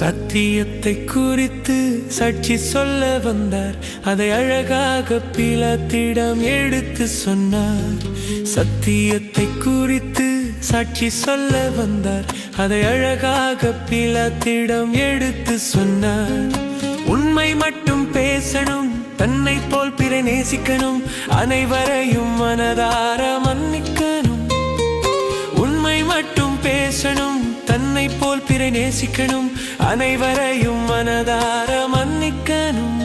சத்தியத்தை குறித்து சாட்சி சொல்ல வந்தார். அதை அழகாக பிலாத்திடம் எடுத்து சொன்னார். சத்தியத்தை குறித்து சாட்சி சொல்ல வந்தார். அதை அழகாக பிலாத்திடம் எடுத்து சொன்னார். உண்மை மட்டும் பேசணும், தன்னை போல் பிற நேசிக்கணும், அனைவரையும் மனதார மன்னிக்கணும். உண்மை மட்டும் பேசணும், தன்னை போல் பிற நேசிக்கணும், அனைவரையும் மனதார மன்னிக்கணும்.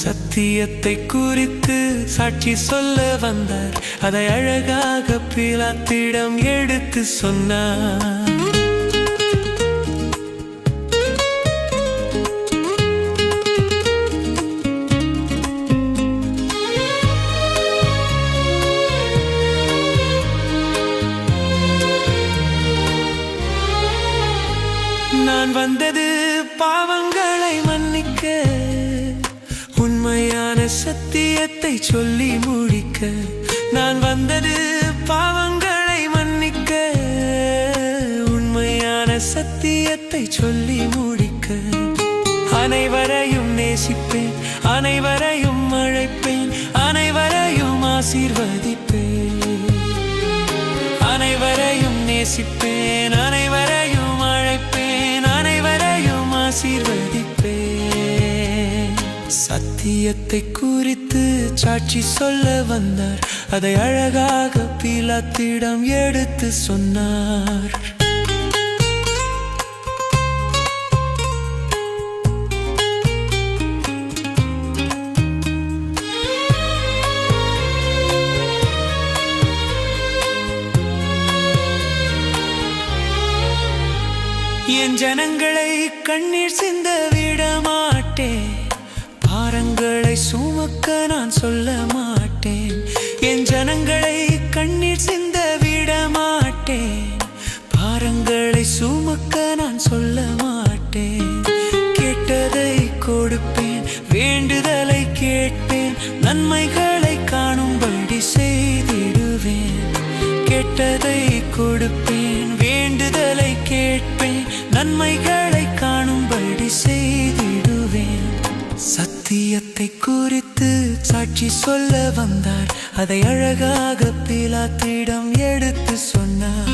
சத்தியத்தை குறித்து சாட்சி சொல்ல வந்தார். அதை அழகாக பிலாத்திடம் எடுத்து சொன்னார். நான் வந்தது பாவங்களை மன்னிக்க, உண்மையான சத்தியத்தை சொல்லி முடிக்க. நான் வந்தது பாவங்களை மன்னிக்க, உண்மையான சத்தியத்தை சொல்லி முடிக்க. அனைவரையும் நேசிப்பேன், அனைவரையும் அழைப்பேன், அனைவரையும் ஆசீர்வதிப்பேன். அனைவரையும் நேசிப்பேன், அனைவரையும் அழைப்பேன், அனைவரையும் ஆசீர்வதிப்பேன். சத்தியத்தை குறித்து சாட்சி சொல்ல வந்தார். அதை அழகாக பிலாத்திடம் எடுத்து சொன்னார். என் ஜனங்களை கண்ணீர் சிந்த விட மாட்டேன், பாரங்களை சுமக்க நான் சொல்ல மாட்டேன். என் ஜனங்களை கண்ணீர் சிந்த விட மாட்டேன், பாரங்களை சுமக்க நான் சொல்ல மாட்டேன். கேட்டதை கொடுப்பேன், வேண்டுதலை கேட்பேன், நன்மைகளை காணும்படி செய்திடுவேன். கேட்டதை கொடுப்பேன், வேண்டுதலை கேட்பேன், நன்மைகளை காணும்படி செய்திடுவேன். சத்தியத்தை குறித்து சாட்சி சொல்ல வந்தார். அதை அழகாக பிலாத்திடம் எடுத்து சொன்னார்.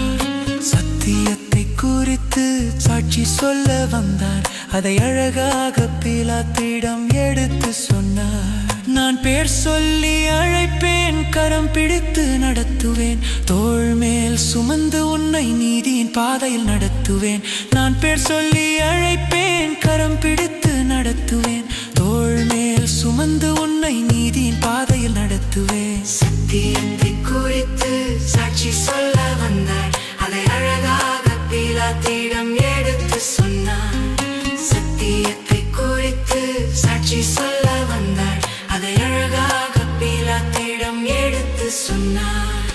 சத்தியத்தை குறித்து சாட்சி சொல்ல வந்தார். அதை அழகாக பிலாத்திடம் எடுத்து சொன்னார். நான் பேர் சொல்லி அழைப்பேன், கரம் பிடித்து நடத்துவேன், தோள் மேல் சுமந்து உன்னை நீதியின் பாதையில் நடத்துவேன். நான் பேர் சொல்லி அழைப்பேன், கரம் பிடித்து நடத்துவேன், தோள் மேல் சுமந்து உன்னை நீதியின் பாதையில் நடத்துவேன். சத்தியத்தை குறித்து சாட்சி சொல்ல வந்தார். அதை அழகாக பிலாத்திடம் எடுத்து சொன்னார். சத்தியத்தை குறித்து சாட்சி சொல்ல வந்தார். அதை அழகாக பிலாத்திடம் எடுத்து சொன்னார்.